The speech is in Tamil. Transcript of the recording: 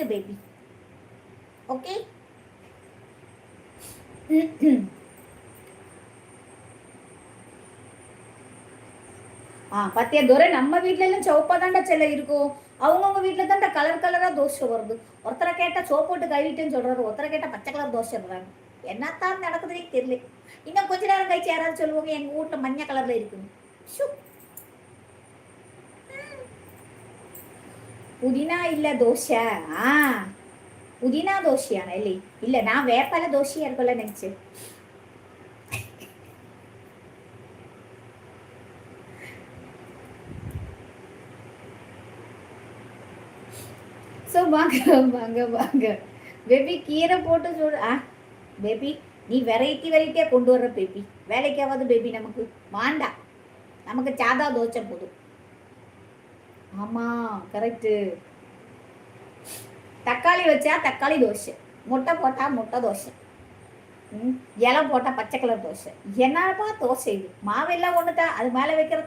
Next baby. ஓகே. பத்தியா துரை, நம்ம வீட்ல எல்லாம் சோப்பா தாண்டா செல்ல இருக்கும். அவங்கவுங்க வீட்டுல தாண்டா கலர் கலரா தோசை வருது. ஒருத்தரை கேட்டா சோப்பு போட்டு கழுவிட்டேன்னு சொல்றாரு, ஒருத்தரை கேட்டா பச்சை கலர் தோசை சொல்றாங்க. என்னத்தான் நடக்குதுன்னே தெரியல. இன்னும் கொஞ்ச நேரம் கழிச்சு யாராவது சொல்லுவாங்க எங்க வீட்டுல மஞ்சள் கலர்ல இருக்குன்னு. புதினா இல்ல தோசை. புதினா தோசையான இல்லை இல்ல, நான் வேப்பால தோசையா இருக்கும்ல நினைச்சேன். ஸோ வாங்க வாங்க வாங்க பேபி, கீரை போட்டு சொல். பேபி நீ வெரைட்டியா கொண்டு வர்ற பேபி, வேலைக்காவது பேபி நமக்கு வாண்டா, நமக்கு சாதா தோசை போதும். ஆமா கரெக்டு. தக்காளி வச்சா தக்காளி தோசை, முட்டை போட்டா முட்டை தோசை, இலை போட்டா பச்சை கலர் தோசை. என்னப்பா தோசை இது? மாவெல்லாம் ஒண்ணுதான், அது மேல வைக்கிற